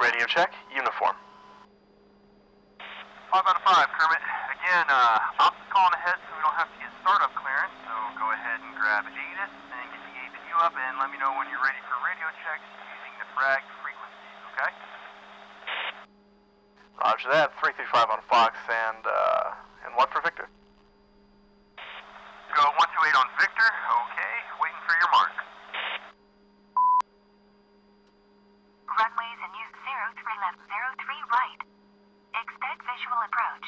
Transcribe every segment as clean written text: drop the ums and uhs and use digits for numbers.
Radio check, uniform. 5 out of 5, Kermit. Again, ops is calling ahead so we don't have to get startup clearance, so go ahead and grab ATIS and get the APU up and let me know when you're ready for radio checks using the fragged frequencies, okay? Roger that, 335 on Fox, and what for Victor? Go 128 on Victor, okay, waiting for your mark. Runways in use 03 left, 03 right. Expect visual approach.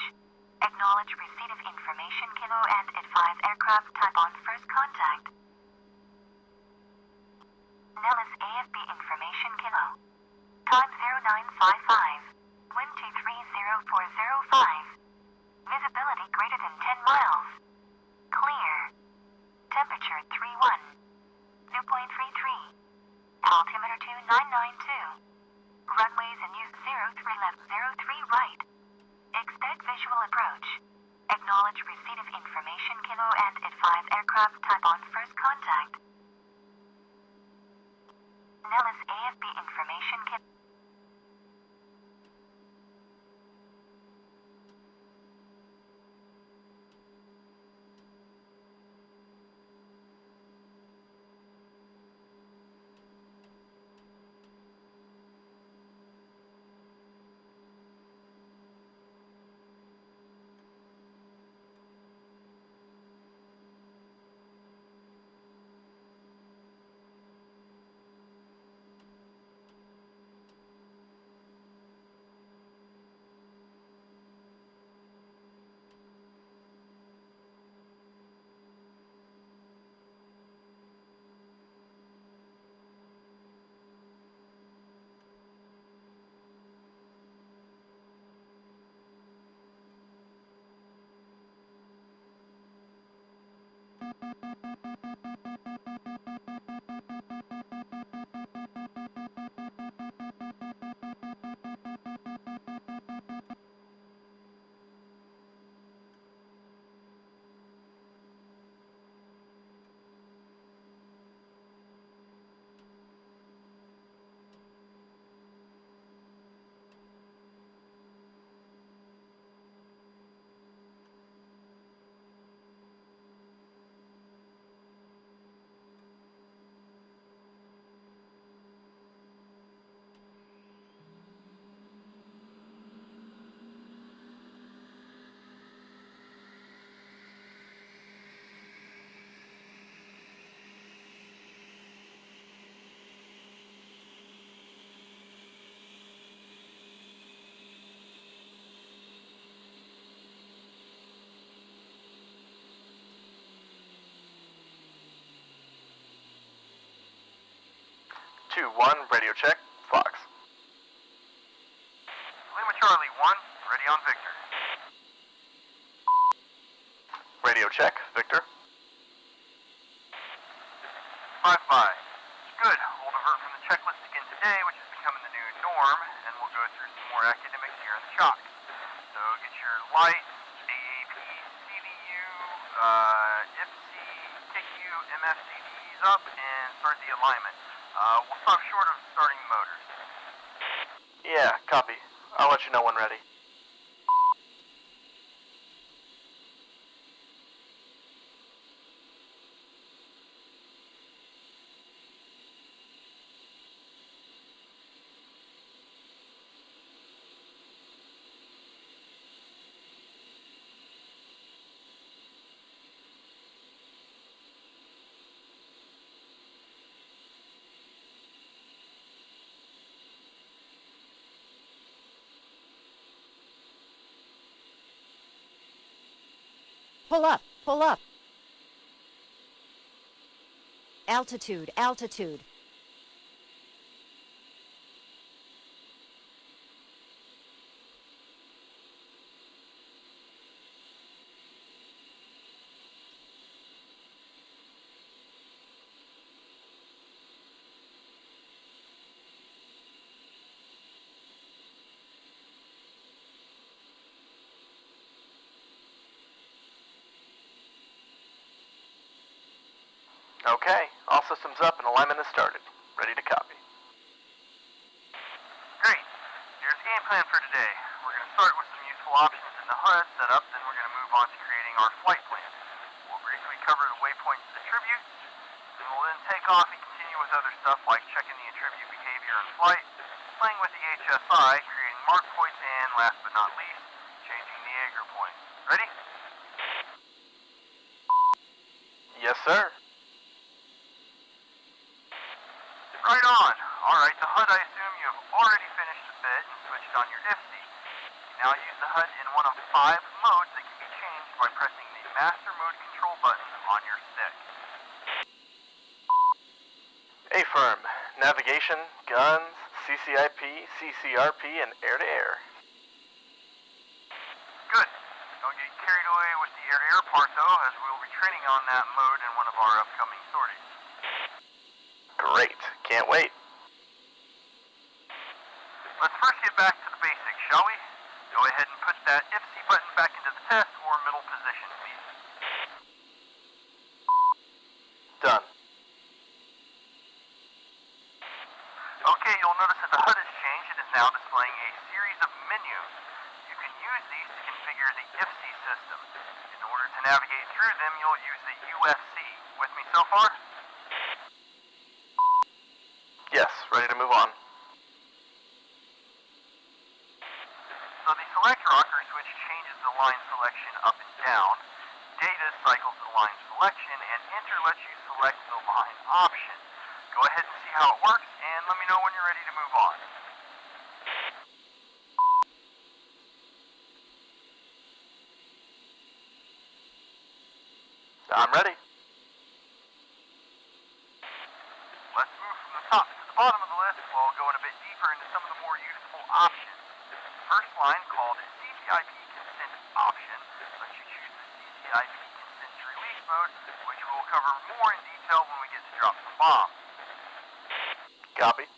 Acknowledge receipt of information kilo and advise aircraft type on first contact. Nellis AFB information kilo. Time 0955. Wind 230405. Visibility greater than 10 miles. Clear. Temperature 31. Dew point 33. Altimeter 2992. Runways in use 03 left, 03 right. Expect visual approach. Acknowledge receipt of information kilo and advise aircraft type on first contact. Nellis AFB information kilo. One, radio check, Fox. Lima Charlie 1, ready on Victor. Radio check, Victor. 5-5. Good. We'll divert from the checklist again today, which is becoming the new norm, and we'll go through some more academics here in the chalk. So get your lights, AAP, CDU, IFFCC, TICU, MFCDs up, and start the alignment. We'll stop short of starting the motors. Yeah, copy. I'll let you know when ready. Pull up, pull up. Altitude, altitude. Okay, all systems up and alignment is started. Ready to copy. Great. useful options in the HUD setup, then we're going to move on to creating our flight plan. We'll briefly cover the waypoints and attributes, then we'll then take off and continue with other stuff like checking the attribute behavior in flight, playing with the HSI, creating mark points, and last but not least, changing the Aegir point. Ready? Yes, sir. Right on. Alright, the HUD, I assume you have already finished the bit and switched on your IFFC. You now use the HUD in one of 5 modes that can be changed by pressing the Master Mode control button on your stick. Affirm. Navigation, guns, CCIP, CCRP, and air-to-air. Good. Don't get carried away with the air-to-air part, though, as we will be training on that mode in one of our upcoming sorties. Great. Can't wait. Let's first get back to the basics, shall we? Go ahead and put that IFFC button back into the test or middle position, please. Done. Okay, you'll notice that the HUD has changed. It is now displaying a series of menus. You can use these to configure the IFFC system. In order to navigate through them, you'll use the UFC. With me so far? Yes, ready to move on. So the select rocker switch changes the line selection up and down. Data cycles the line selection, and enter lets you select the line option. Go ahead and see how it works, and let me know when you're ready to move on. I'm ready. Let's move from the top to the bottom of the list while going a bit deeper into some of the more useful options. First line, called CCIP Consent Option, lets you choose the CCIP Consent to Release mode, which we will cover more in detail when we get to drop some bombs. Copy.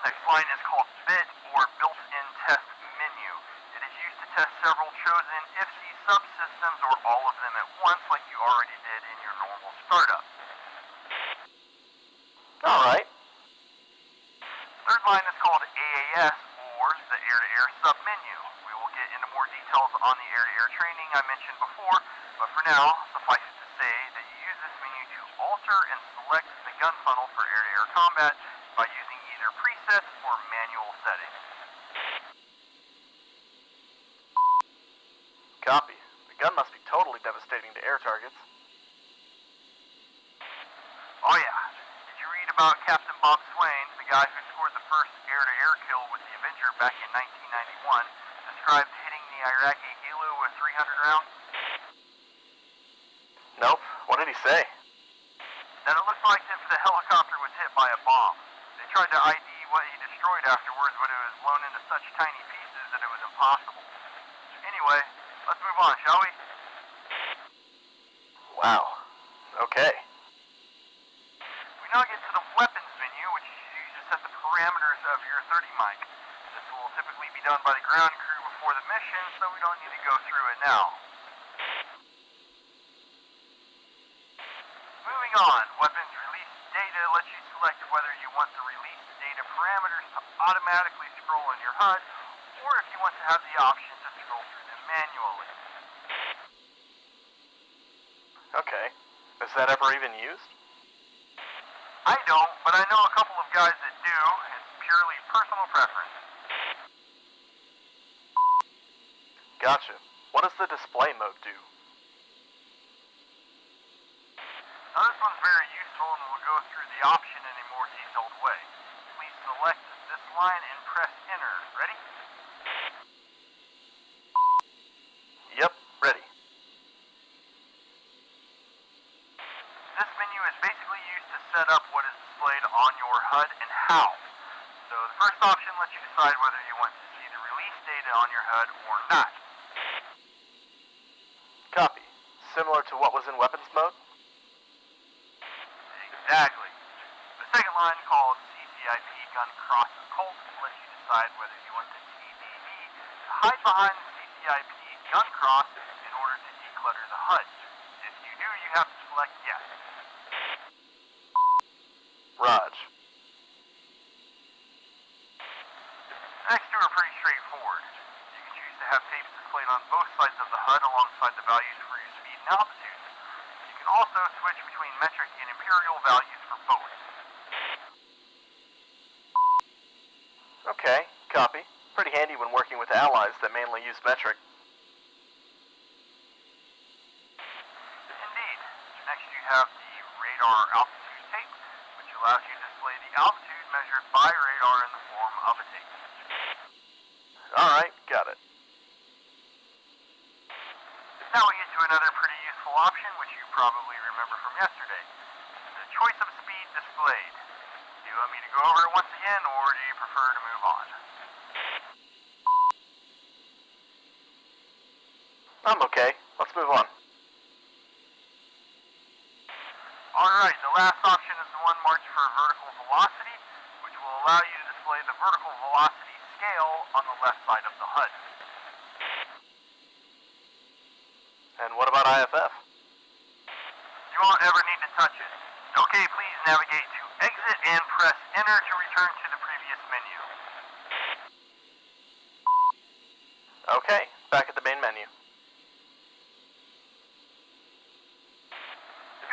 Next line is called BIT, or Built-in Test Menu. It is used to test several chosen IFFC subsystems or all of them at once like you already did in your normal startup. Alright. Third line is called AAS, or the air-to-air submenu. We will get into more details on the air-to-air training I mentioned before, but for now, suffice it to say that you use this menu to alter and select the gun funnel for air-to-air combat by using either presets or manual settings. Copy. The gun must be totally devastating to air targets. Oh yeah. Did you read about Captain Bob Swain, the guy who scored the first air-to-air kill with the Avenger back in 1991, described hitting the Iraqi helo with 300 rounds? Nope. What did he say? That it looked like if the helicopter was hit by a bomb. They tried to ID what he destroyed afterwards, but it was blown into such tiny pieces that it was impossible. Anyway, let's move on, shall we? Wow. Okay. We now get to the weapons menu, which is used to set the parameters of your 30 mic. This will typically be done by the ground crew before the mission, so we don't need to go through it now. Moving on, weapons release data lets you select whether you want the release data parameters to automatically scroll in your HUD, or if you want to have the option to scroll through them manually. Okay. Is that ever even used? I don't, but I know a couple of guys that do. It's purely personal preference. Gotcha. What does the display mode do? Now this one's very useful, and we'll go through the option in a more detailed way. Please select this line and press enter. Ready? Yep, ready. This menu is basically used to set up what is displayed on your HUD and how. So the first option lets you decide whether you want to see the release data on your HUD or not. Copy. Similar to what was in weapons mode? Exactly. The second line, called CCIP Gun Cross Cult, lets you decide whether you want the TDD to hide behind the CCIP Gun Cross in order to declutter the HUD. If you do, you have to select yes. Raj. The next two are pretty straightforward. to have tapes displayed on both sides of the HUD alongside the values for your speed and altitude. You can also switch between metric and imperial values for both. Okay, copy. Pretty handy when working with allies that mainly use metric. Indeed. Next you have the radar altitude tape, which allows you to display the altitude measured by radar in the form of a tape. Alright, got it. Now we get to another pretty useful option, which you probably remember from yesterday. The choice of speed displayed. Do you want me to go over it once again, or do you prefer to move on? I'm okay. Let's move on. Alright, the last option is the one marked for vertical velocity, which will allow you to display the vertical velocity scale on the left side of the HUD. And what about IFF? You won't ever need to touch it. Okay, please navigate to exit and press enter to return to the previous menu. Okay, back at the main menu.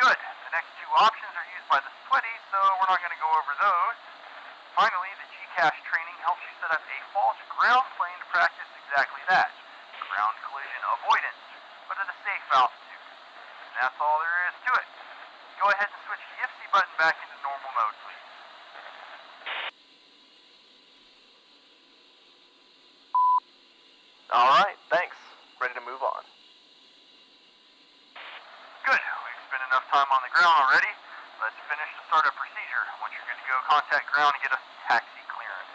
Good. The next two options are used by the sweaty, so we're not going to go over those. Finally, the GCAS training helps you set up a false ground plane to practice exactly that. Ground collision avoidance, but at a safe altitude. And that's all there is to it. Go ahead and switch the IFFCC button back into normal mode, please. Alright, thanks. Ready to move on. Good. We've spent enough time on the ground already. Let's finish the startup procedure. Once you're good to go, contact ground and get us taxi clearance.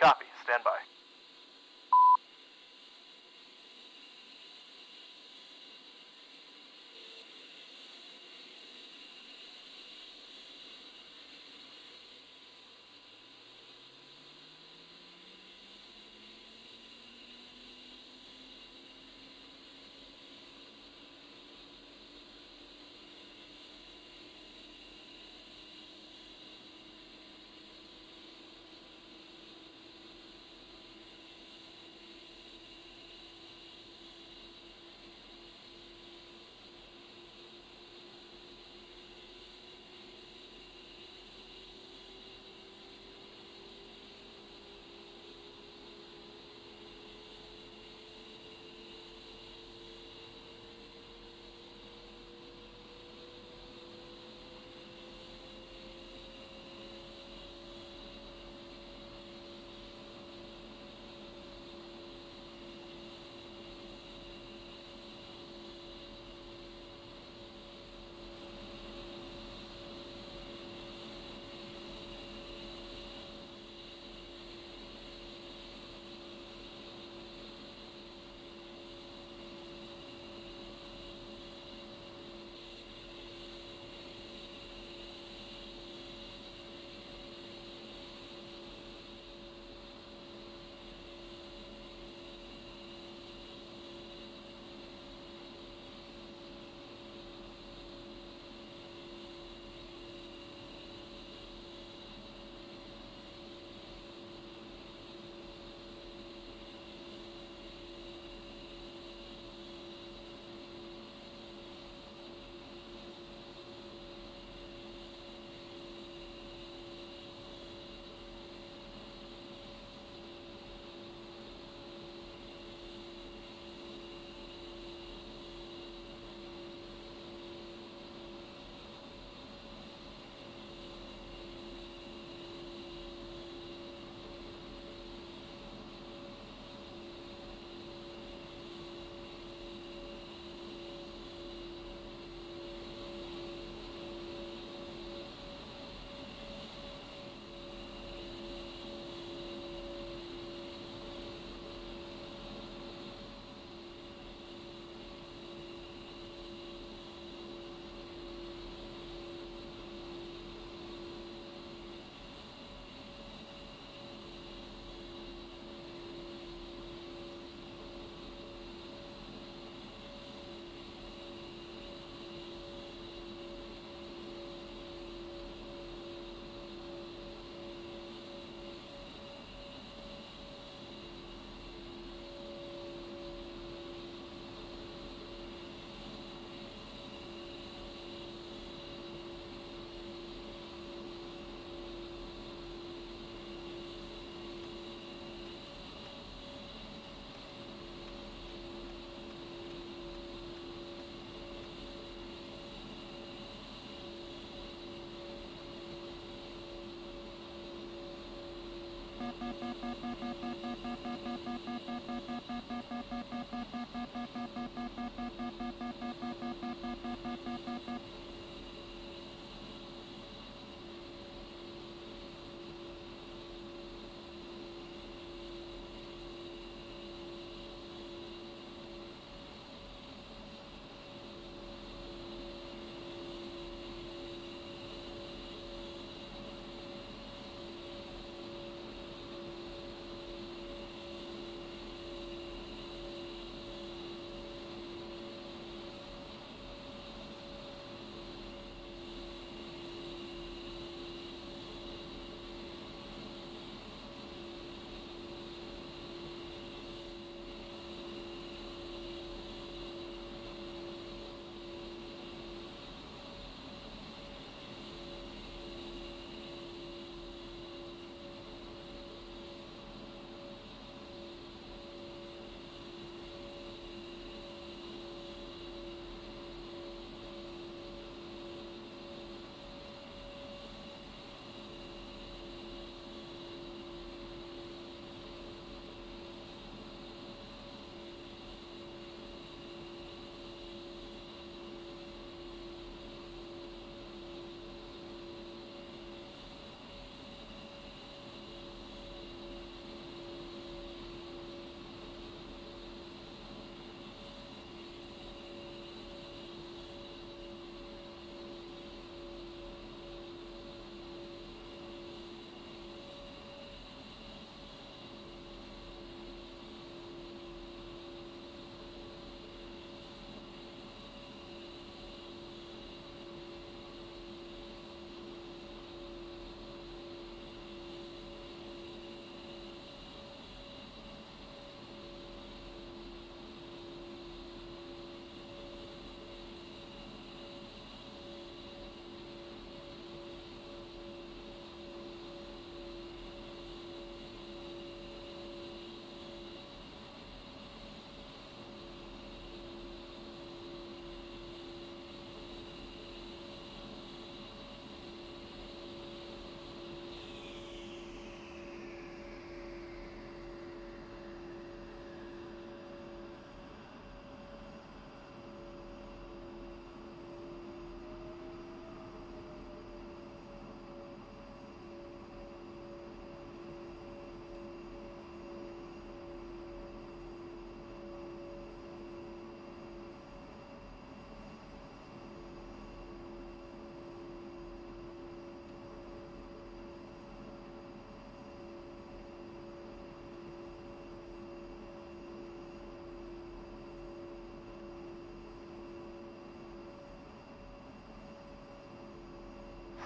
Copy. Stand by.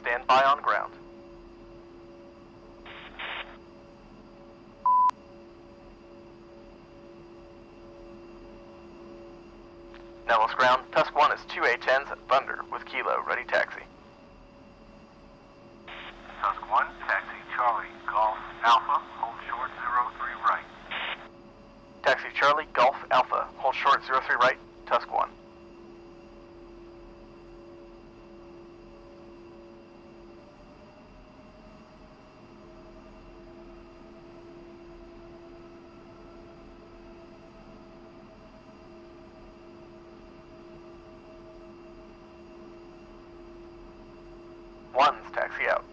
stand by on ground. Nellis ground, Tusk 1 is 2 A-10s at Thunder with Kilo, ready taxi. Tusk 1, taxi Charlie, Golf Alpha, hold short 03 right. Taxi Charlie, Golf Alpha, hold short 03 right, Tusk 1. One's taxi out.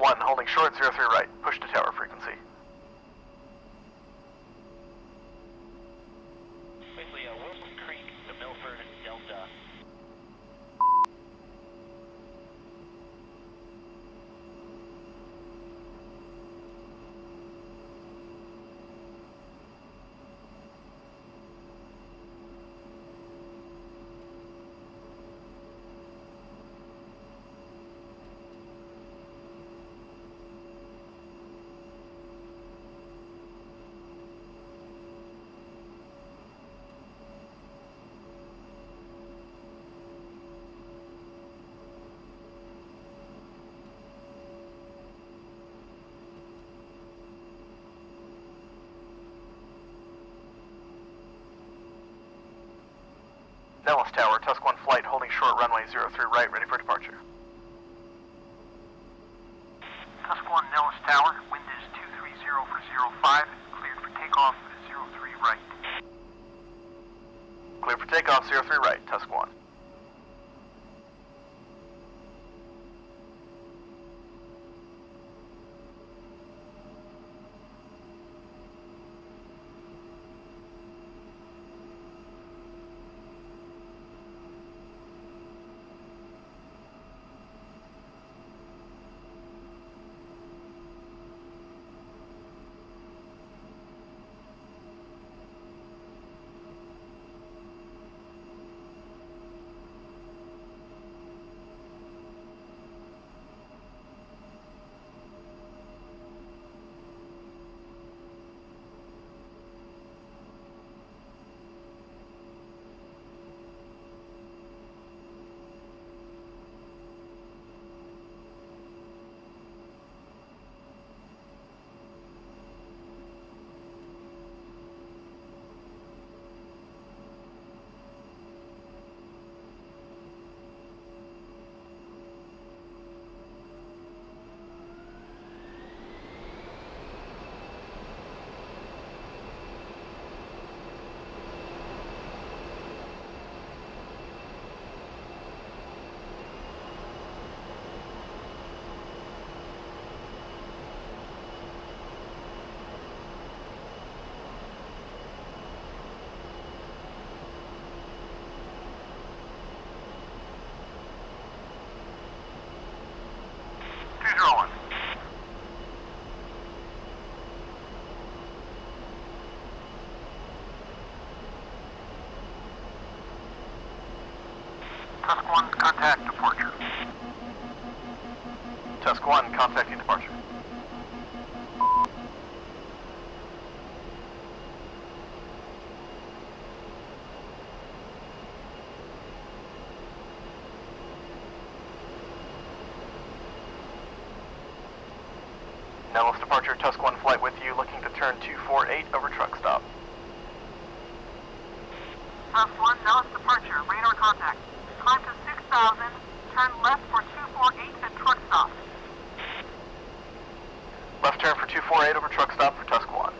1, holding short, 03 right. Push to tower frequency. Basically, Wilson Creek to Milford, Delta. Nellis Tower, Tusk 1 flight, holding short, runway 03 right, ready for departure. Tusk 1, Nellis Tower, wind is 230 for 05, cleared for takeoff 03 right. Clear for takeoff, 03 right, Tusk 1. Tusk 1, contact departure. Tusk 1, contacting departure. Nellis departure, Tusk 1 flight with you, looking to turn 248 over truck stop. Tusk 1, Nellis departure, radar contact. Climb to 6,000, turn left for 248 at truck stop. Left turn for 248 over truck stop for Tusk 1.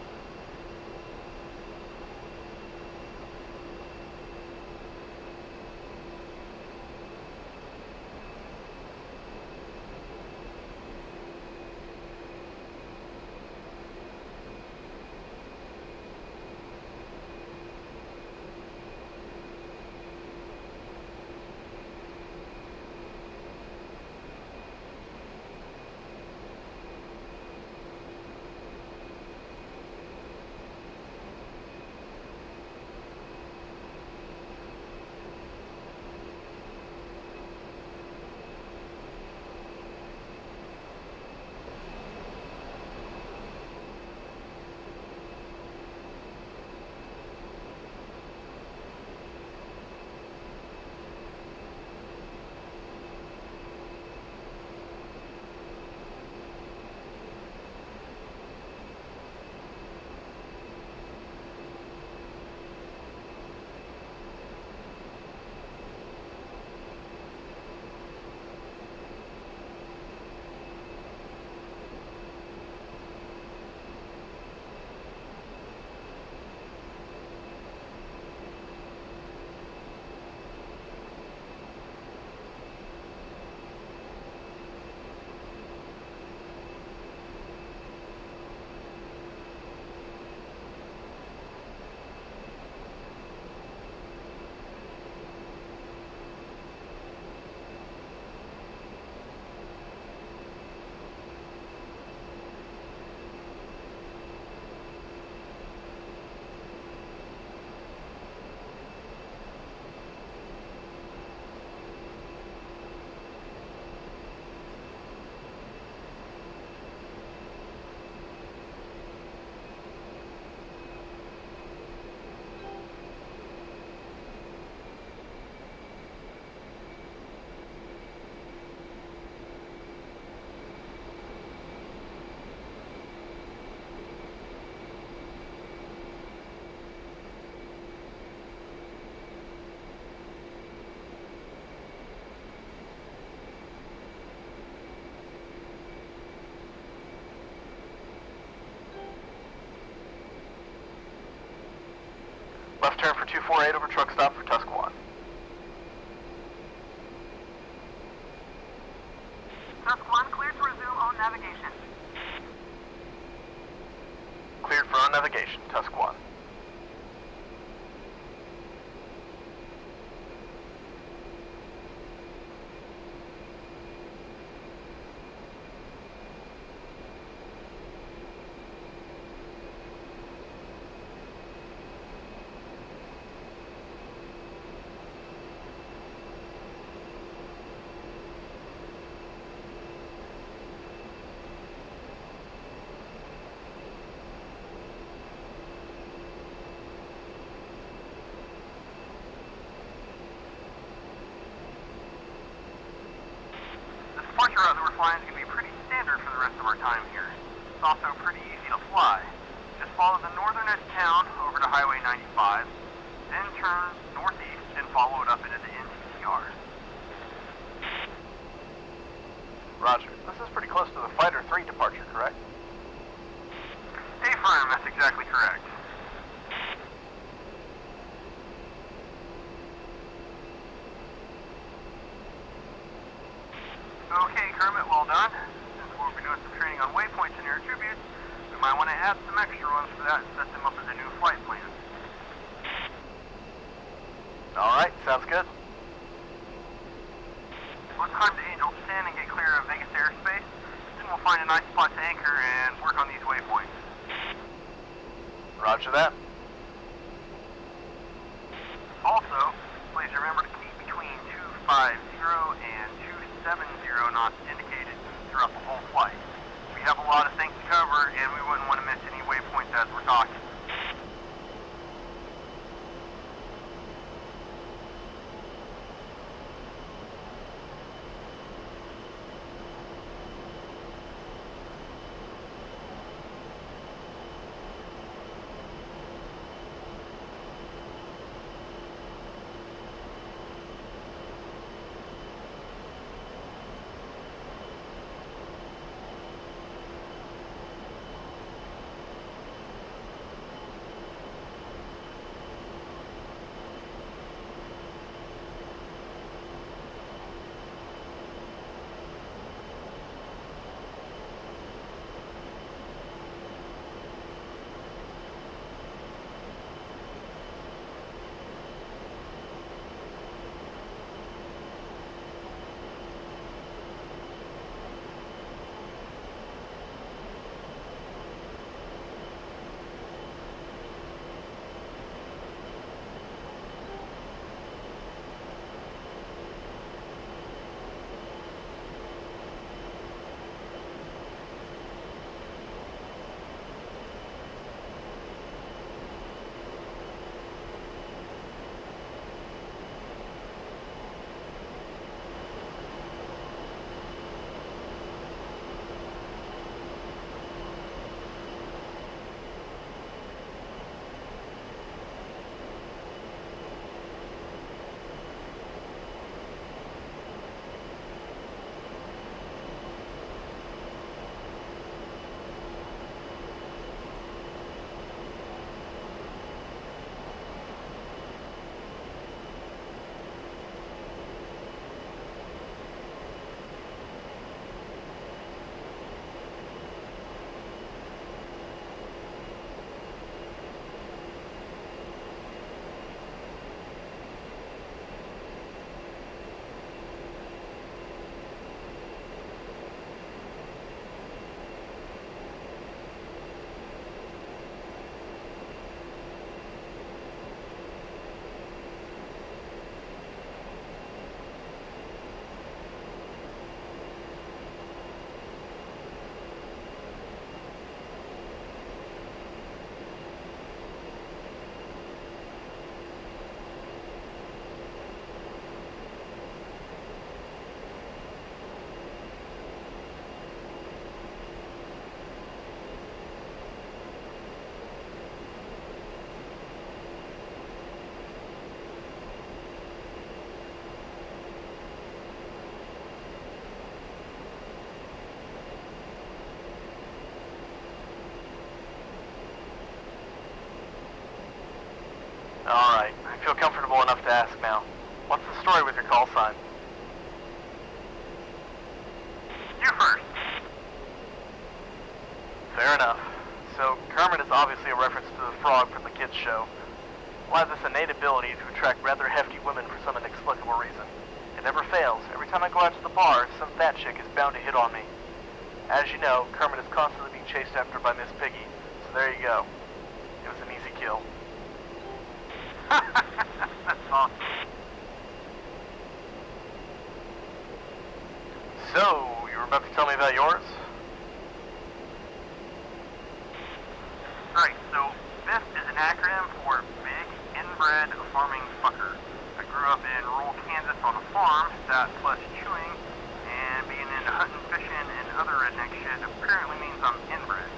Left turn for 248 over truck stop for Tusk 1. Tusk 1, clear to resume on navigation. Cleared for on navigation, Tusk 1. The departure route that we're flying is going to be pretty standard for the rest of our time here. It's also pretty easy to fly. Just follow the northern edge of town over to Highway 95, then turn northeast and follow it up into the NCCR. Roger. This is pretty close to the Fighter 3 departure, correct? Affirm, that's exactly correct. Okay, Kermit, well done. Since we'll be doing some training on waypoints and air tributes, we might want to add some extra ones for that and set them up as a new flight plan. Alright, sounds good. Let's climb to Angel 10 and get clear of Vegas airspace. Then we'll find a nice spot to anchor and work on these waypoints. Roger that. Also, please remember to keep between 250 and 270 knots indicated throughout the whole flight. We have a lot of things to cover, and we wouldn't want to miss any waypoints as we're talking. Feel comfortable enough to ask now. What's the story with your call sign? You first. Fair enough. So, Kermit is obviously a reference to the frog from the kids' show. Well, I have this innate ability to attract rather hefty women for some inexplicable reason. It never fails. Every time I go out to the bar, some fat chick is bound to hit on me. As you know, Kermit is constantly being chased after by Miss Piggy, so there you go. It was an easy kill. That's awesome. So, you were about to tell me about yours? Right, so BIFF is an acronym for Big Inbred Farming Fucker. I grew up in rural Kansas on a farm, that plus chewing, and being into hunting, fishing, and other redneck shit apparently means I'm inbred.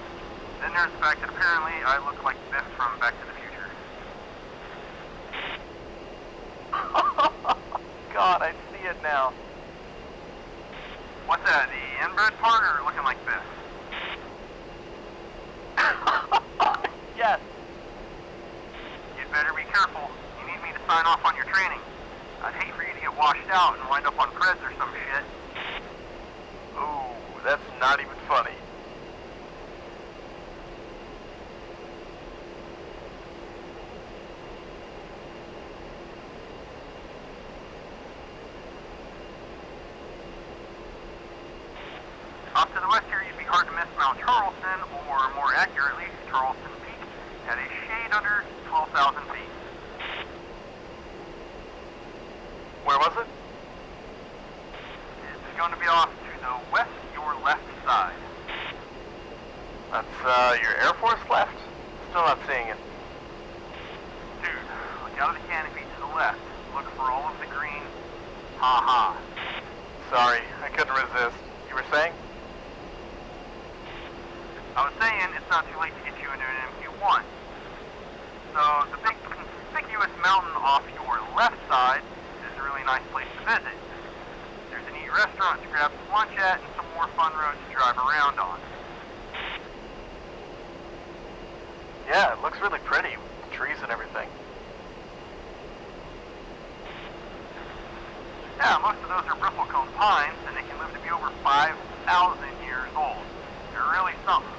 Then there's the fact that apparently I look like BIFF from Back to the Future. God, I see it now. What's that, the inbred part or looking like BIFF? Yes. You'd better be careful. You need me to sign off on your training. I'd hate for you to get washed out and wind up on Preds or some shit. Ooh, that's not even funny. Off to the west here, you'd be hard to miss Mount Charleston, or more accurately, Charleston Peak, at a shade under 12,000 feet. Where was it? It's going to be off to the west, your left side. That's, your Air Force left? Still not seeing it. Dude, look out of the canopy to the left. Look for all of the green. Ha-ha. Sorry, I couldn't resist. You were saying? I was saying it's not too late to get you into an MQ-1. So the big conspicuous mountain off your left side is a really nice place to visit. There's a neat restaurant to grab some lunch at and some more fun roads to drive around on. Yeah, it looks really pretty, with trees and everything. Yeah, most of those are bristlecone pines, and they can live to be over 5,000 years old. They're really something.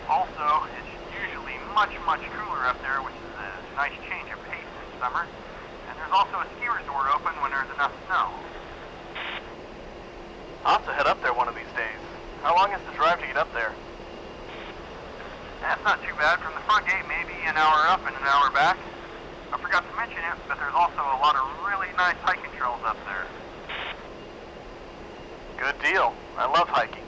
Also, it's usually much, much cooler up there, which is a nice change of pace in summer. And there's also a ski resort open when there's enough snow. I'll have to head up there one of these days. How long is the drive to get up there? That's not too bad. From the front gate, maybe an hour up and an hour back. I forgot to mention it, but there's also a lot of really nice hiking trails up there. Good deal. I love hiking.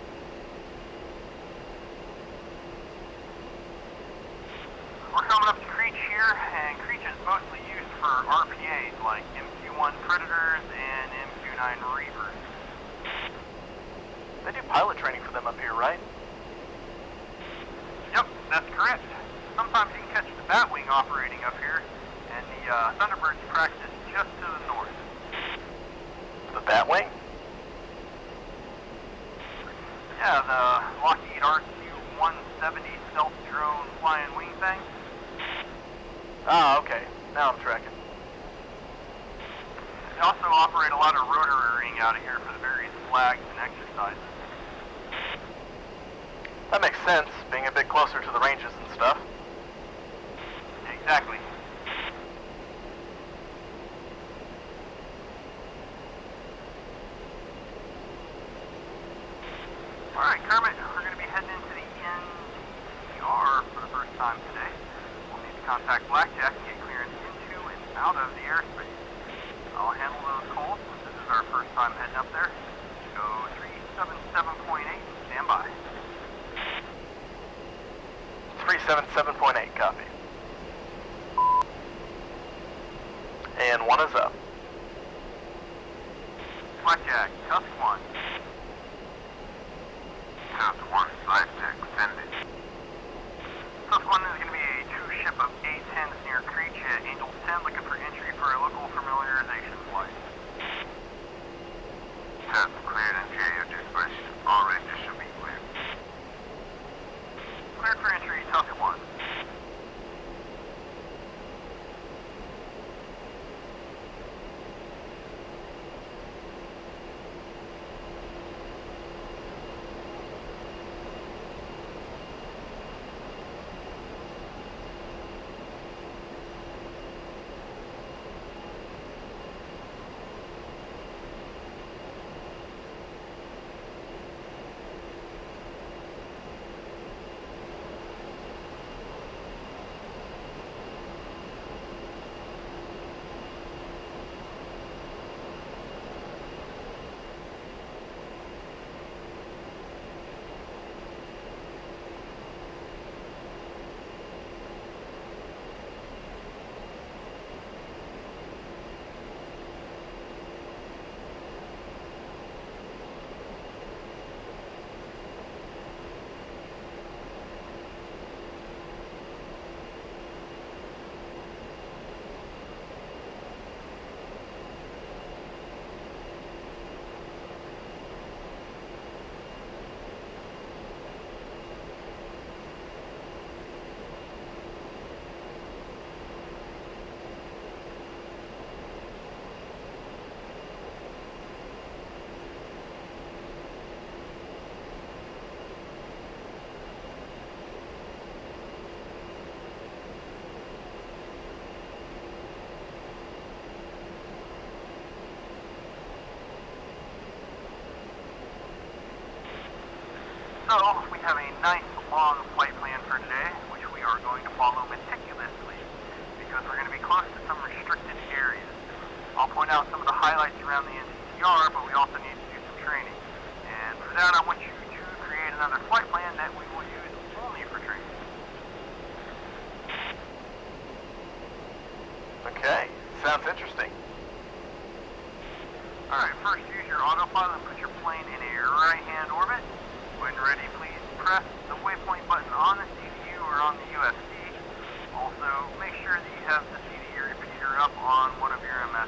We're coming up to Creech here, and Creech is mostly used for RPAs like MQ-1 Predators and MQ-9 Reavers. They do pilot training for them up here, right? Yep, that's correct. Sometimes you can catch the Batwing operating up here, and the Thunderbirds practice just to the north. The Batwing? Yeah, the Lockheed RQ-170 stealth drone flying wing thing. Ah, okay. Now I'm tracking. They also operate a lot of rotoring out of here for the various flags and exercises. That makes sense, being a bit closer to the ranges and stuff. Exactly. Alright, Kermit, we're going to be heading into the NTR for the first time today. We'll need to contact Blackjack and get clearance into and out of the airspace. I'll handle those calls since this is our first time heading up there. Go 377.8, stand by. 377.8, copy. And one is up. Blackjack, Tusk 1. Tusk 1, Blackjack, send it. Tusk 1 is going to be a two-ship of A-10s near Creech at Angels 10, looking for entry for a local familiarization flight. Tusk, cleared and GAO dispatch. All ranges should be cleared. Cleared for entry, Tusk 1. So, we have a nice long flight plan for today, which we are going to follow meticulously because we're going to be close to some restricted areas. I'll point out some of the highlights around the NCCR, but we also need to do some training. And for that, I want you to create another flight plan that we will use only for training. Okay, sounds interesting. Alright, first use your autopilot and put your plane in a right-hand orbit. When ready, please press the waypoint button on the CDU or on the USD. Also, make sure that you have the CDU repeater up on one of your MSDs.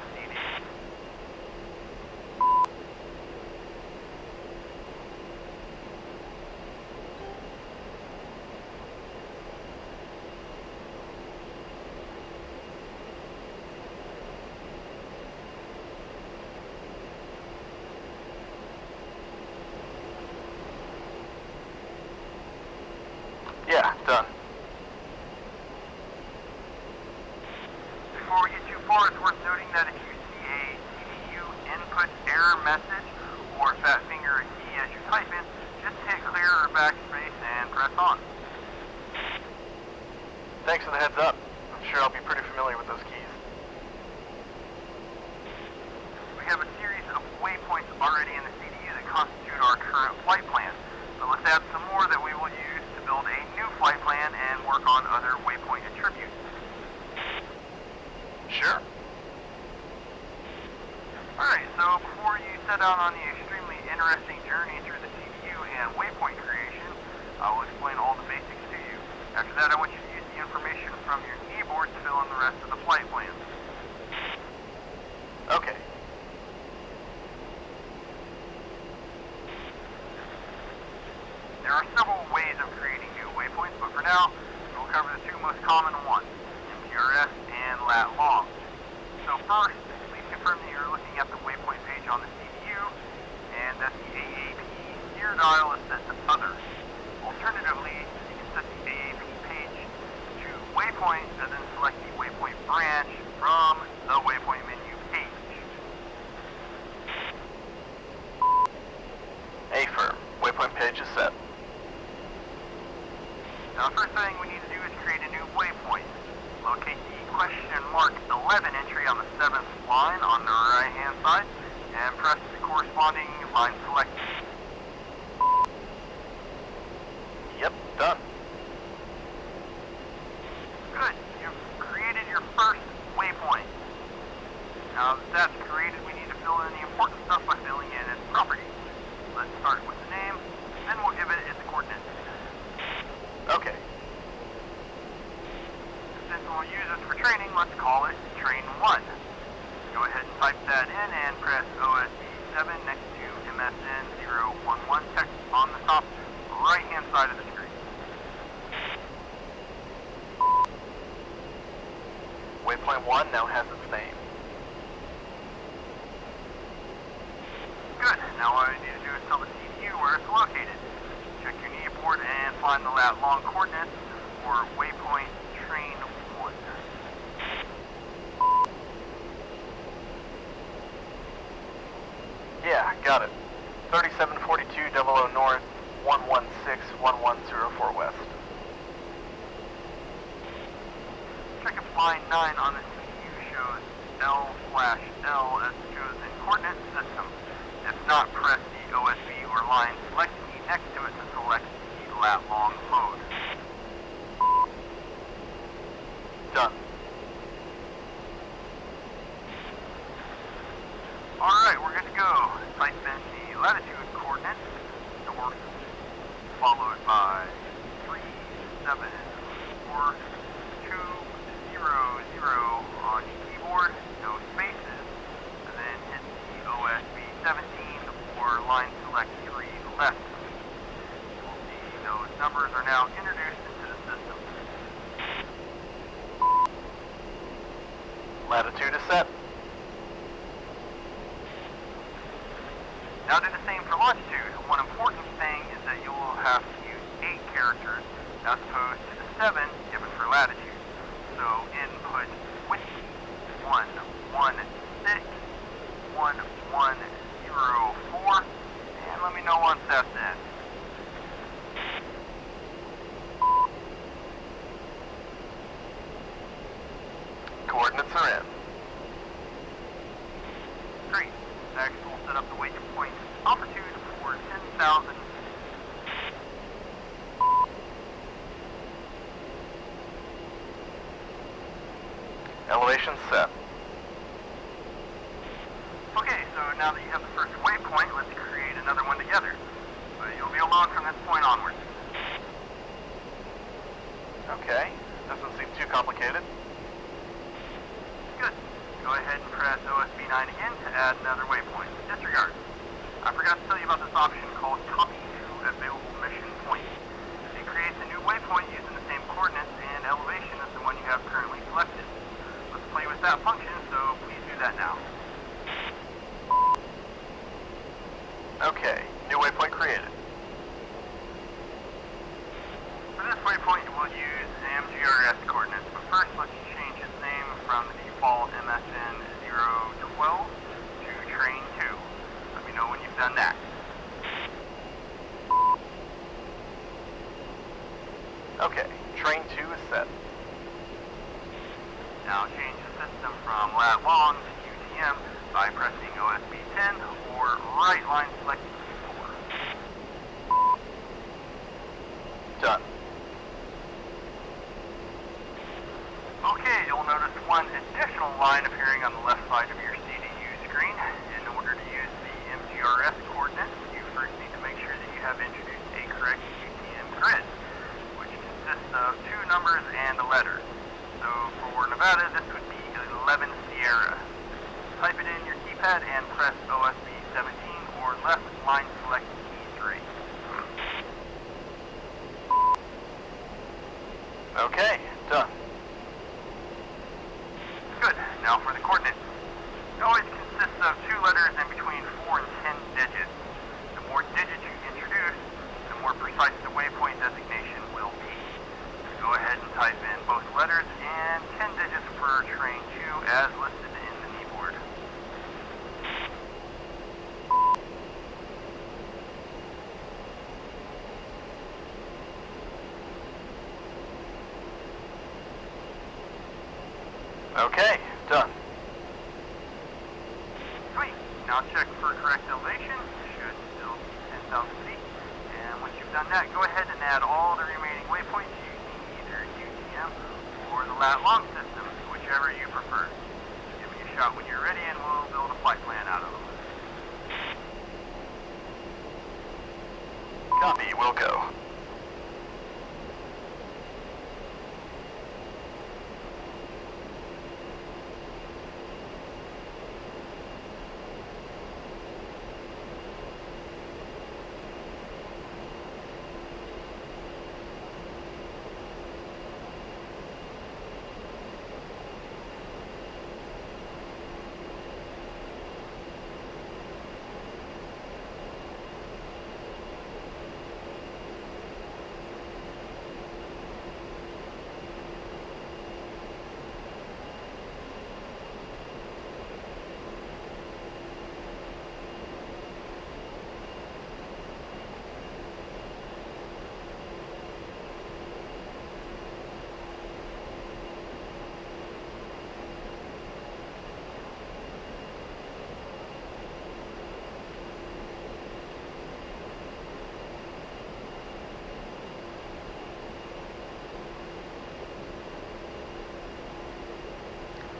Yeah, done. Before we get too far, it's worth noting that if you see a CDU input error message or fat finger a key as you type in, just hit clear or backspace and press on. Thanks for the heads up. I'm sure I'll be pretty familiar with those keys. We have a series of waypoints already in the CDU that constitute our current flight plan, but let's add some more that we will use to build a new flight plan and work on other waypoint attributes. Sure. Alright, so before you set out on the extremely interesting journey through the CDU and waypoint creation, I will explain all the basics to you. After that, I want you to use the information from your keyboard to fill in the rest of the flight plan. Okay. There are several ways of creating new waypoints, but for now, we'll cover the two most common ones, MTRS and lat long. So first, please confirm that you're looking at the waypoint page on the CDU, and that the AAP steer dial is set to other. Alternatively, you can set the AAP page to waypoint, and then select the waypoint branch from the waypoint menu page. Affirm. Waypoint page is set. Now, the first thing we need to do is create a new waypoint. Locate the question mark 11 entry on the 7th line on the right-hand side, and press the corresponding line select. Yep, done. Good. You've created your first waypoint. Now that that's created, we need to fill in the important stuff by filling in its properties. Let's start with the name, then we'll give it its coordinates. Okay. Since we'll use this for training, let's call it Train 1. Go ahead and type that in and press OSD 7 next to MSN 011 text on the top right-hand side of the screen. Waypoint 1 now has its name. Good. Now all I need to do is tell the CDU where it's located. Check your kneeboard and find the lat long coordinates for waypoint Train 1. Yeah, got it. 374200 north, 1161104 west. Check if line 9 on the CDU shows L/L as the chosen coordinate system. If not, press the OSB or line select key next to it to select the lat long mode. Done. Alright, we're good to go. Type in the latitude coordinates, north, followed by 37420 on your keyboard, no spaces, and then hit the OSB 17 or line select 3 left. You'll see those numbers are now introduced into the system. Latitude is set. Now do the same for longitude. One important thing is that you will have to use 8 characters as opposed to the 7 given for latitude. So input whiskey 1161104 and let me know once that's in. Elevation set. Okay, so now that you have the first waypoint, let's create another one together. But you'll be alone from this point onwards. Okay, doesn't seem too complicated. Good. Go ahead and press OSB 9 again to add another waypoint. Disregard. I forgot to tell you about this option called copy to available mission point. It creates a new waypoint using the same coordinates and elevation as the one you have currently selected. Let's play with that function, so please do that now. Okay, new waypoint created. For this waypoint, we'll use MGRS coordinates, but first let's change its name from the default MSN 012 to Train 2. Let me know when you've done that. Okay, Train 2 is set. Now change the system from lat long to UTM by pressing OSB 10 or right line selecting key 4. Done. Okay, you'll notice one additional line appearing on the left side of your CDU screen. In order to use the MGRS coordinates, you first need to make sure that you have introduced a correct UTM grid, which consists of 2 numbers and a letter. So for Nevada, this would be 11 Sierra. Type it in your keypad and press OSB 17 or left line select key 3. Okay, done. Good. Now for the coordinates. It always consists of 2 letters in between 4 and 10 digits. The more digits you introduce, the more precise the waypoint designation will be. So go ahead and type in both letters and 10 digits for Train 2 as listed in the kneeboard. Okay, done. Sweet. Now check for correct elevation. Should still be 10,000 feet. And once you've done that, go ahead and add all the remaining waypoints using either UTM or the lat long system, whichever you prefer. Give me a shot when you're ready and we'll build a flight plan out of them. Copy, we'll go.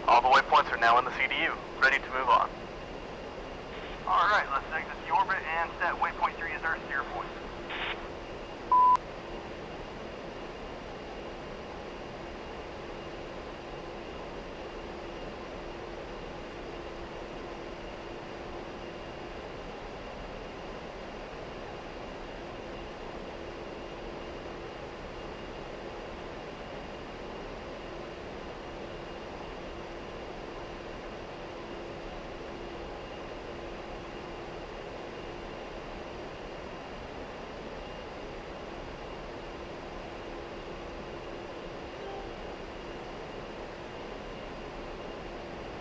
All the waypoints are now in the CDU, ready to move on. Alright, let's exit the orbit and set waypoint 3 as our steer point.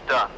Done.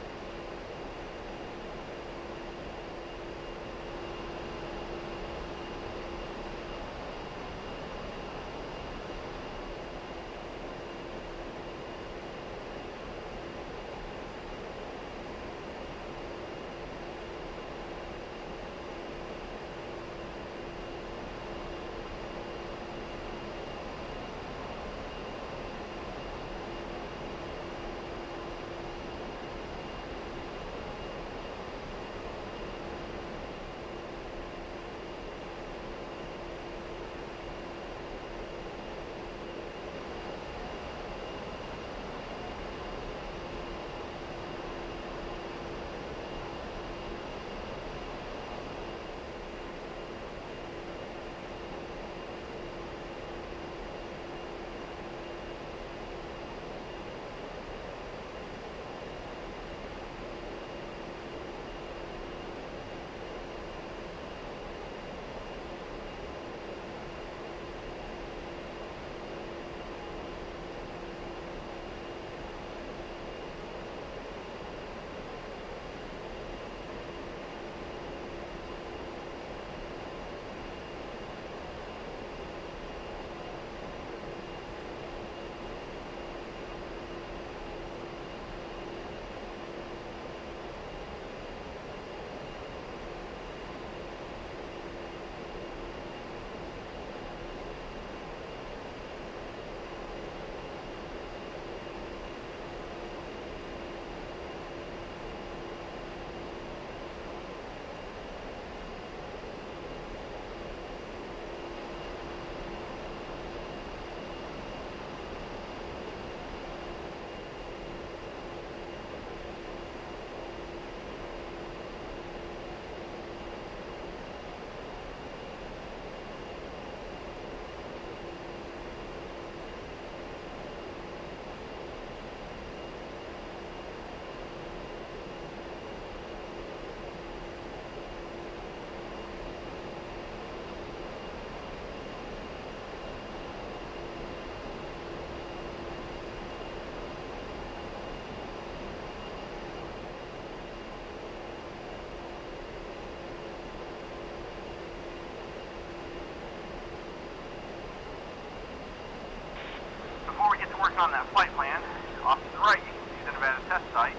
marked on that flight plan, off to the right you can see the Nevada test site,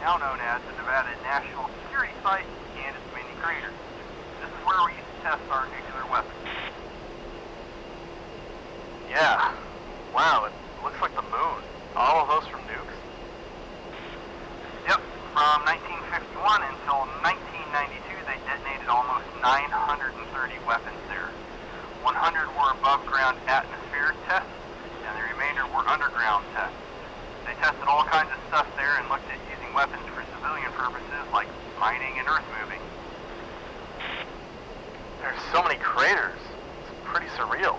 now known as the Nevada National Security Site and its mini crater. This is where we used to test our nuclear weapons. Yeah. Wow, it looks like the moon. All of those from nukes? Yep, from 1951 until 1992 they detonated almost 930 weapons there. 100 were above ground atmospheric tests, and the remainder were underground tests. They tested all kinds of stuff there and looked at using weapons for civilian purposes like mining and earth moving. There's so many craters. It's pretty surreal.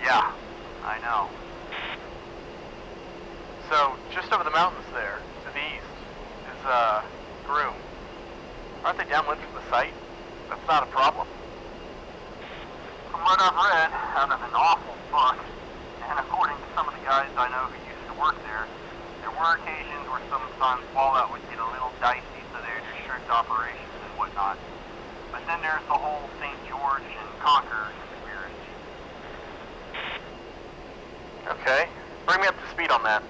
Yeah, I know. So, just over the mountains there, to the east, is, Groom. Aren't they downwind from the site? That's not a problem. From what I've read out of an awful book, and according to some of the guys I know who used to work there were occasions where some sun's fallout would get a little dicey, so they'd restrict operations and whatnot. But then there's the whole St. George and Conquer conspiracy. Okay, bring me up to speed on that.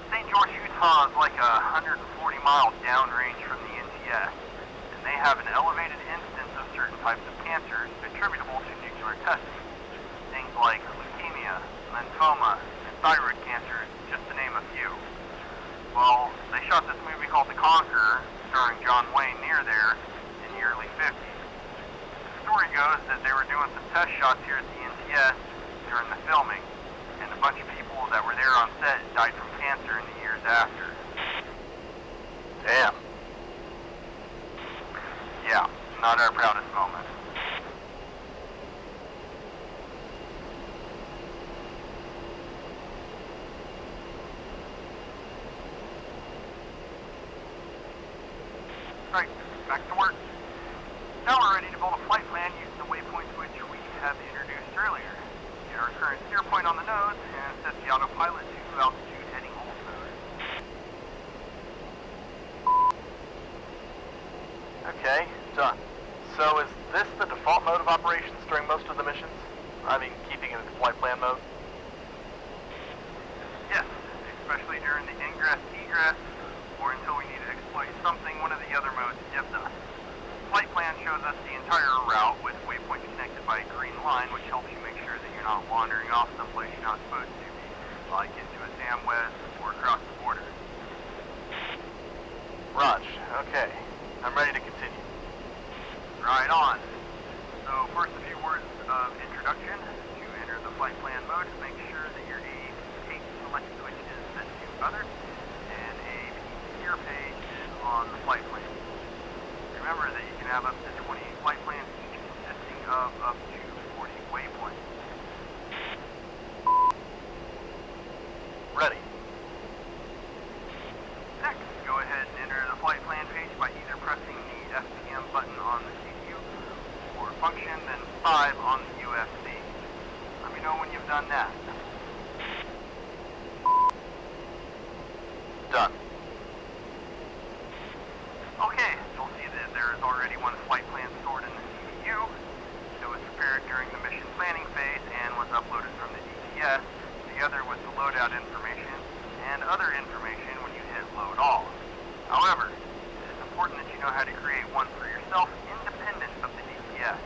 St. George, Utah is like 140 miles downrange from the NTS, and they have an elevated incidence of certain types of cancers attributable to nuclear testing. Things like leukemia, lymphoma, and thyroid cancers, just to name a few. Well, they shot this movie called The Conqueror, starring John Wayne near there, in the early 50s. The story goes that they were doing some test shots here at the NTS during the filming, and a bunch of people that were there on set died from cancer in the years after. Damn. Yeah, not our proudest moment. Right, back to work. Now we're ready to build a flight plan using the waypoints which we have introduced earlier. Get our current steer point on the nose and set the autopilot to altitude heading hold mode. Okay, done. So is this the default mode of operations during most of the missions? I mean, keeping it in flight plan mode? Yes, especially during the ingress-egress, or until we need to exploit something one of the other modes gives us. Flight plan shows us the entire route with waypoints connected by a green line, which helps you make sure that you're not wandering off someplace you're not supposed to be, like into a SAMWES or across the border. Raj, okay. I'm ready to continue. Right on. So first a few words of introduction. To enter the flight plan mode, make sure that your A-10C select switch is set to other, and a steer page is on the flight plan. Remember that you can have up to 20 flight plans, each consisting of up to 40 waypoints. Ready. Next, go ahead and enter the flight plan page by either pressing the FPM button on the CPU or function, then 5 on the UFC. Let me know when you've done that. Done. Okay, you'll see that there is already one flight plan stored in the CPU. It was prepared during the mission planning phase and was uploaded from the DCS, together with the loadout information and other information when you hit load all. However, it is important that you know how to create one for yourself independent of the DCS.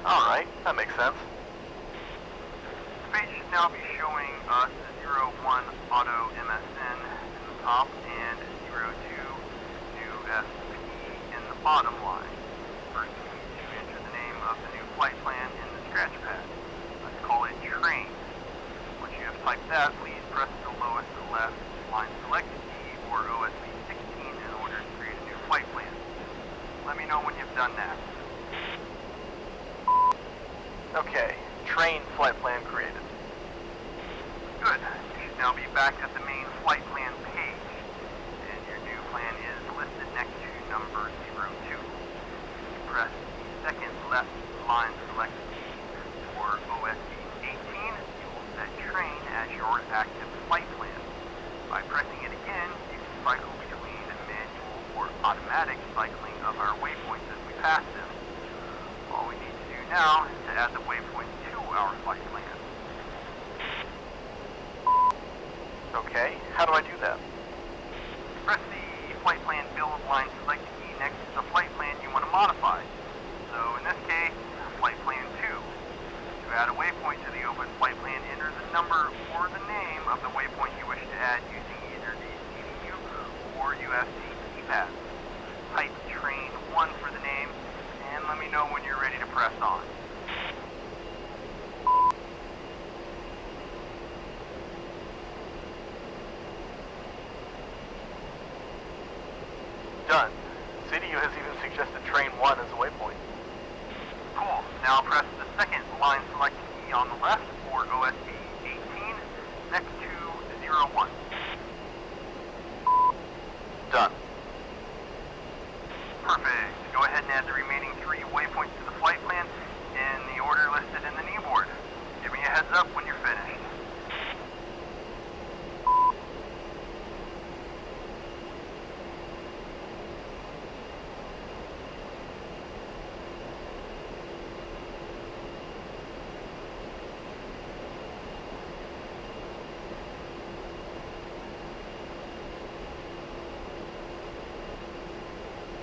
Alright, that makes sense. The page should now be showing us 01 auto MSN in the top and 02 new SP in the bottom line. First, we need to enter the name of the new flight plan in the scratch pad. Let's call it Train. Once you have typed that, please press the lowest left line select key or OSB 16 in order to create a new flight plan. Let me know when you've done that. Okay, train flight plan created. Good. You should now be back at the main flight plan page, and your new plan is listed next to number 02. You press the second left line select key for OSD 18. You will set Train as your active flight plan. By pressing it again, you can cycle between manual or automatic cycling of our waypoints as we pass them. All we need to do now is to add the waypoint to our flight plan. Okay, how do I do that? Press the flight plan build line select key next to the flight plan you want to modify. So in this case, flight plan 2. To add a waypoint to the open flight plan, enter the number or the name of the waypoint you wish to add using either the CDU or UFC keypad. Type train 1 for the name, and let me know when you're ready to press on. Done. CDU has even suggested train 1 as a waypoint. Cool. Now press the second line select key on the left for OSP 18 next to 01. Done. Perfect. Go ahead and add the remaining 3 waypoints to the flight plan in the order listed in the knee board. Give me a heads up when you're finished.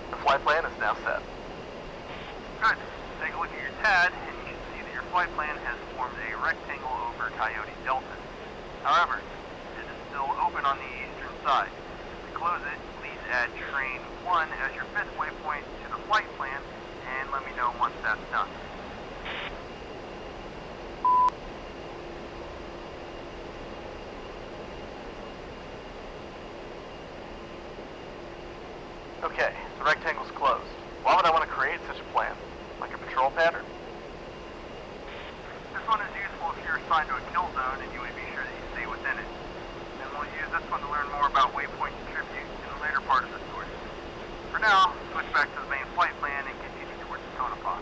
The flight plan is now set. Good. Take a look at your TAD, and you should see that your flight plan has formed a rectangle over Coyote Delta. However, it is still open on the eastern side. To close it, please add train 1 as your 5th waypoint to the flight plan, and let me know once that's done. Okay, the rectangle's closed. Why would I want to create such a plan? Like a patrol pattern? This one is useful if you're assigned to a kill zone and you want to be sure that you stay within it. And we'll use this one to learn more about waypoint attributes in the later part of the story. For now, switch back to the main flight plan and continue towards Tonopah.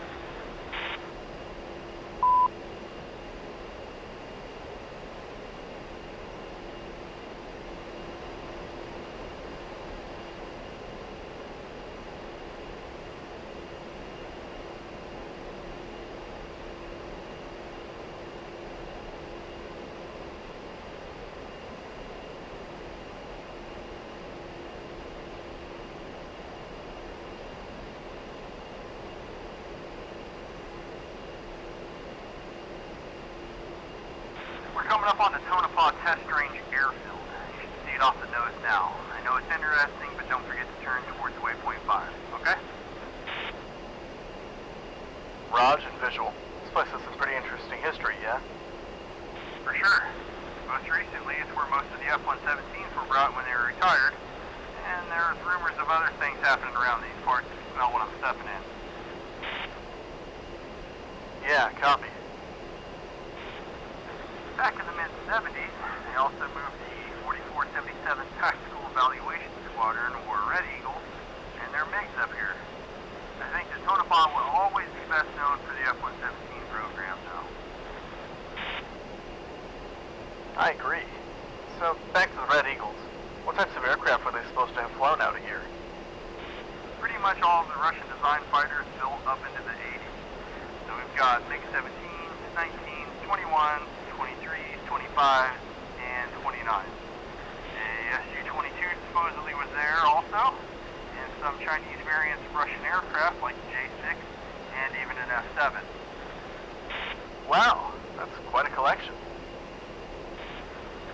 We're coming up on the Tonopah Test Range airfield. You should see it off the nose now. I know it's interesting, but don't forget to turn towards waypoint 5, okay? Raj and visual. This place has some pretty interesting history, yeah? For sure. Most recently, it's where most of the F-117s were brought when they were retired. And there's rumors of other things happening around these parts if you smell what I'm stepping in. Yeah, copy. Back in the mid-70s, they also moved the 4477 Tactical Evaluation Squadron, or Red Eagle, and their MiGs up here. I think that Tonopah will always be best known for the F-117 program, though. I agree. So, back to the Red Eagles. What types of aircraft were they supposed to have flown out here? Pretty much all of the Russian-designed fighters built up into the 80s. So we've got MiG-17s, 19s, 21s, 23s, 25s, and 29s. A SU-22 supposedly was there also, and some Chinese variants of Russian aircraft like J-6, and even an F-7. Wow, that's quite a collection.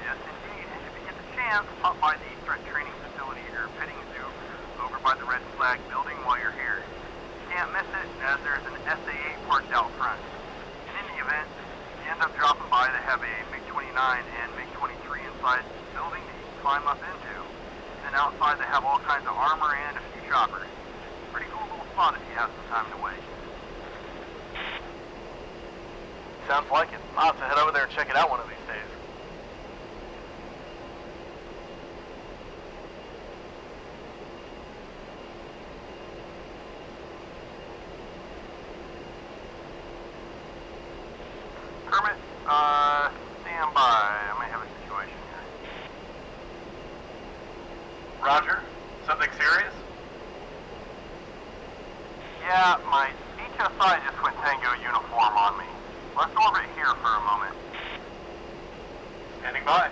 Yes, indeed. If you get the chance, pop by the threat training facility or petting zoo over by the Red Flag building while you're here. You can't miss it, as there's an SA-8 parked out front. In any event, if you end up dropping by, they have a MiG-29 and MiG-23 inside the building that you can climb up into. And outside they have all kinds of armor and a few choppers. Pretty cool little spot if you have some time to wait. Sounds like it. I'll have to head over there and check it out one of these days. Kermit, stand by. I might have a situation here. Roger. Something serious? Yeah, my HSI just went Tango uniform on me. Let's orbit here for a moment. Standing by.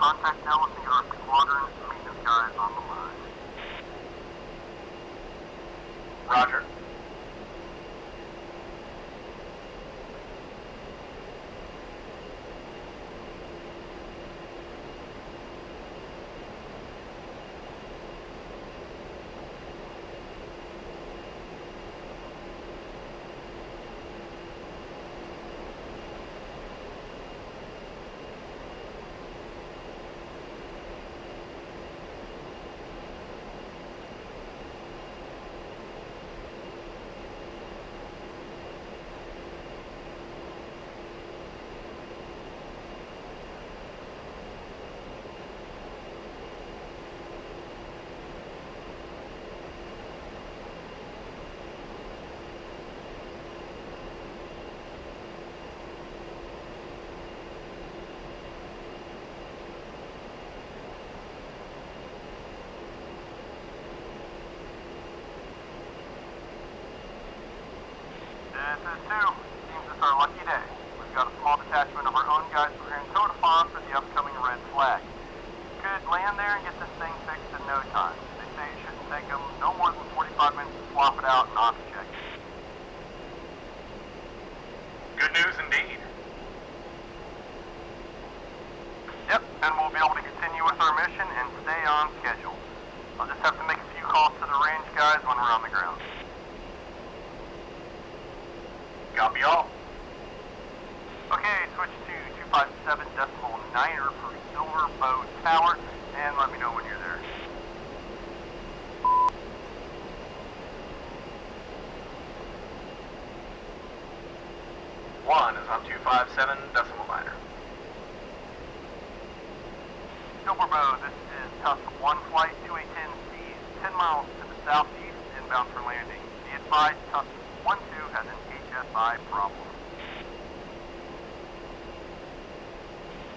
Contact Dallas New York Squadron, maintenance guys on the line. Roger. This is 2. Seems it's our lucky day. We've got a small detachment of our own guys over here in Tonopah for the upcoming red flag. Could land there and get this thing fixed in no time. They say it shouldn't take them no more than 45 minutes to swap it out and off check it. Good news indeed. Yep, and we'll be able to continue with our mission and stay on schedule. I'll just have to make a few calls to the range guys when we're on the ground. Copy all. Okay, switch to 257.9er for Silver Bow Tower, and let me know when you're there. One is on 257.9er. Silver Bow, this is Tusk 1 flight, 2 A-10Cs, 10 miles to the southeast, inbound for landing. Be advised, Tusk 1-2 has an HSI problem.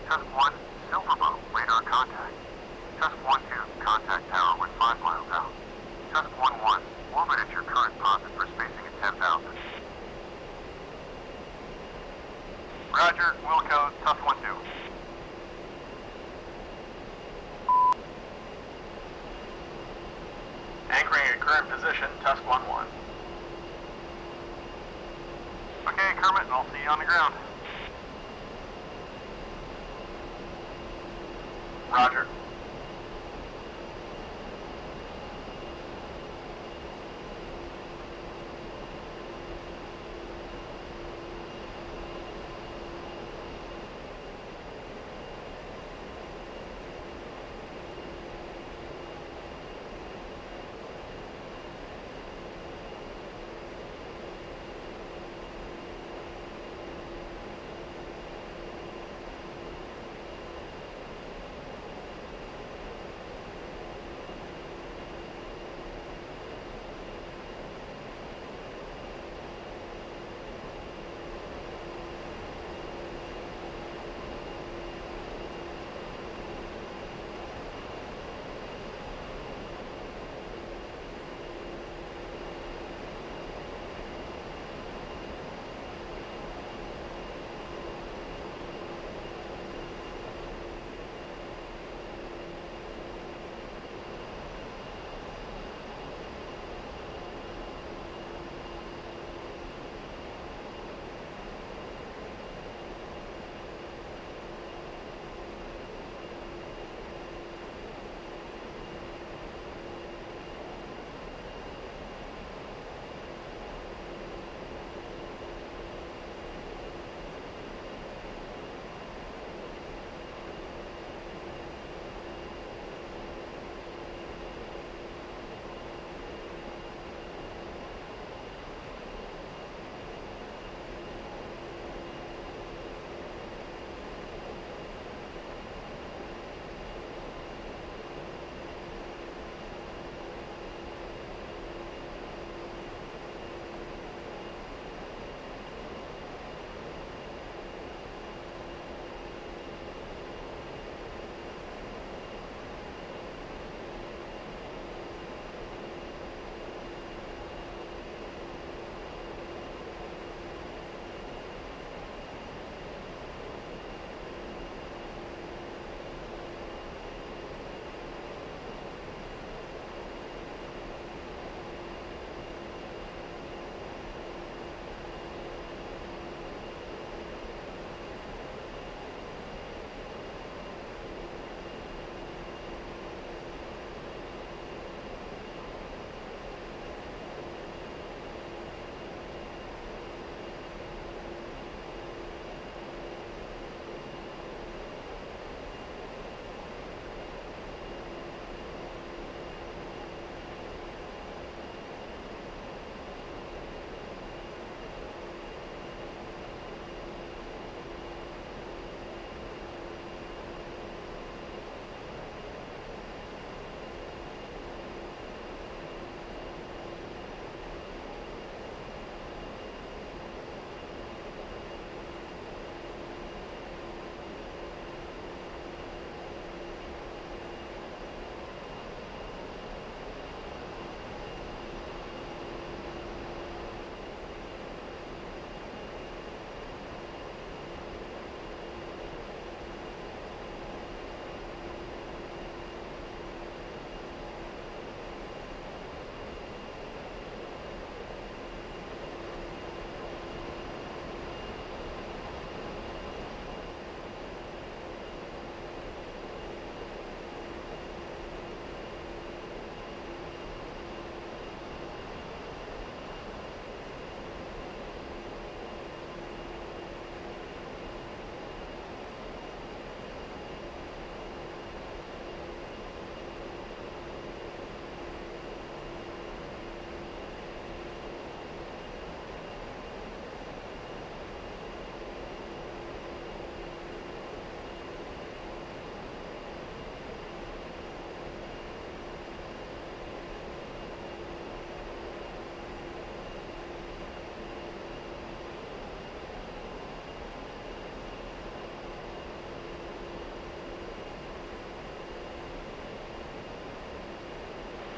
Tusk 1, Silver Bow, radar contact. Tusk 1-2, contact tower when 5 miles out. Tusk 1-1, orbit at your current positive for spacing at 10,000. Roger, will code, Tusk 1-2. Anchoring at current position, Tusk 1-1. Okay, Kermit, and I'll see you on the ground. Roger.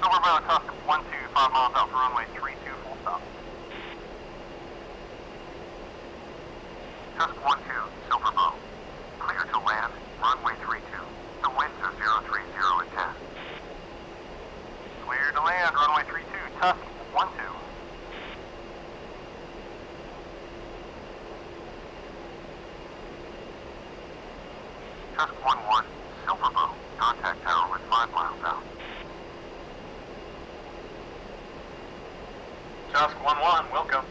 Silverbow, Tusk 1-2, 5 miles out for runway 32, full stop. Tusk 1-2, Silverbow. Clear to land, runway 32. The winds are 030 at 10. Clear to land, runway 32, Tusk 1-2. Tusk 1-1, Silverbow. Contact tower with 5 miles out. Tusk 1-1, Wilco.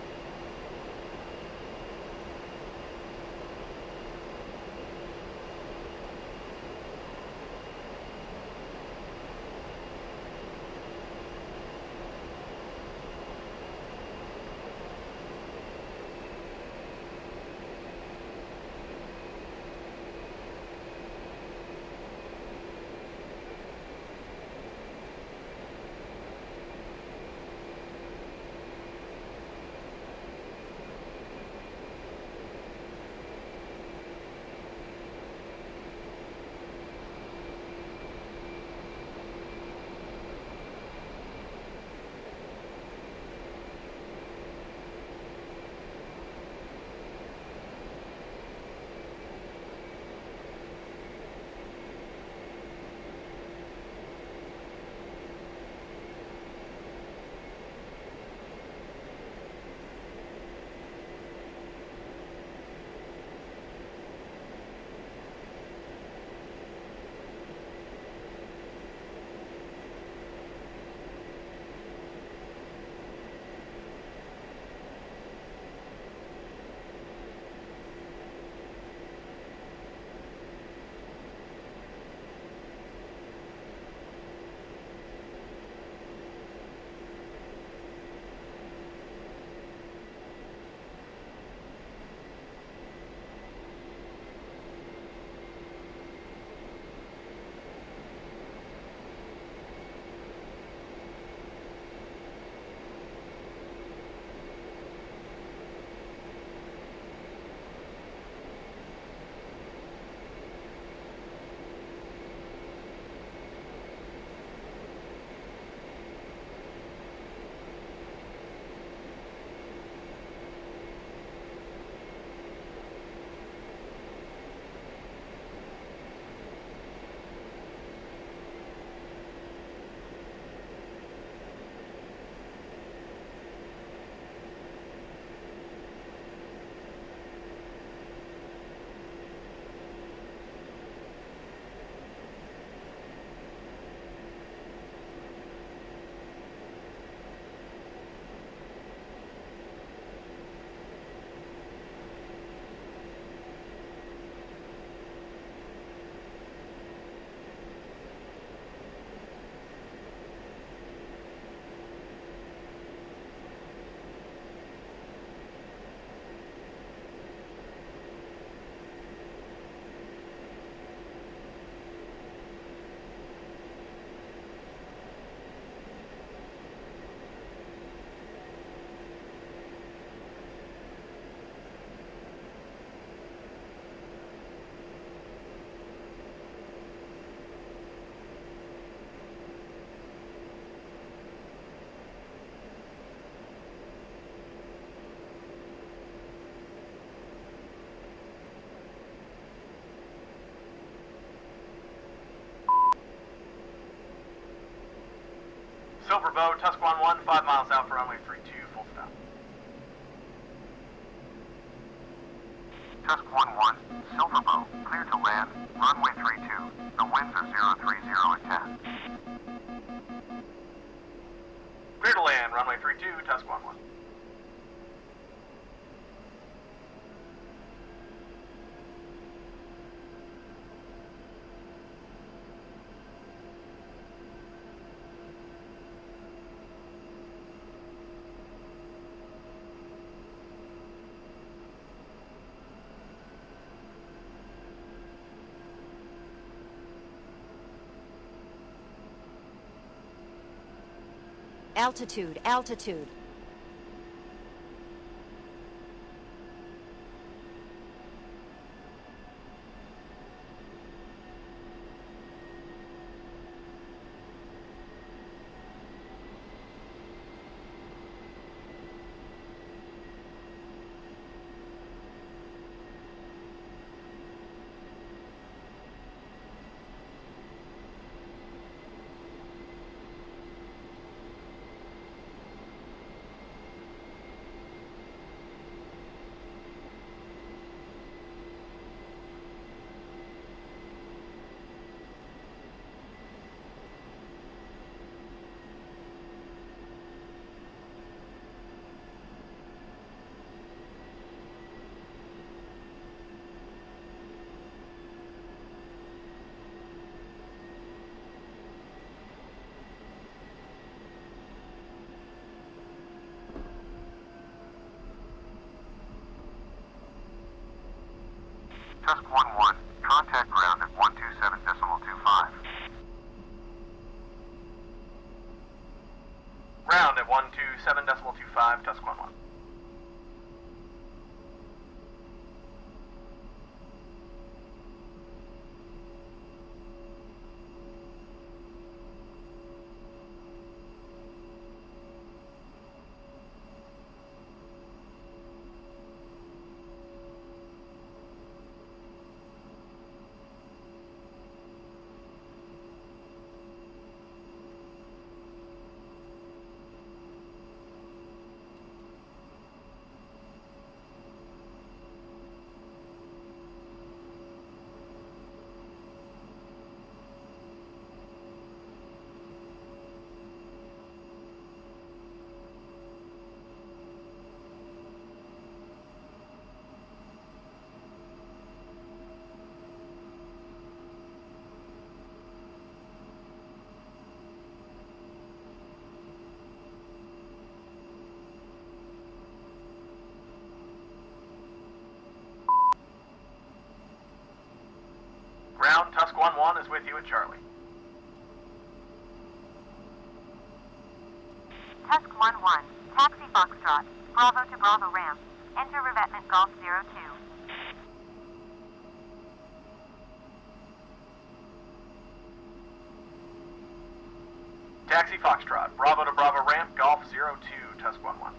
Silverbow, Tusk 1-1, 5 miles out for runway 32, full stop. Tusk 1-1, Silverbow. Clear to land, runway 32. The winds are 030 at 10. Clear to land, runway 32, Tusk 1-1. Altitude, altitude. Tusk 1-1, contact ground at 127.25. Ground at 127.25, Tusk 1-1. Ground, Tusk 1-1 is with you at Charlie. Tusk 1-1, taxi Foxtrot, Bravo to Bravo ramp, enter revetment Golf 02. Taxi Foxtrot, Bravo to Bravo ramp, Golf 02, Tusk 1-1.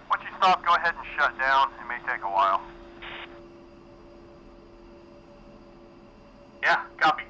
Once you stop, go ahead and shut down. It may take a while. Yeah, copy.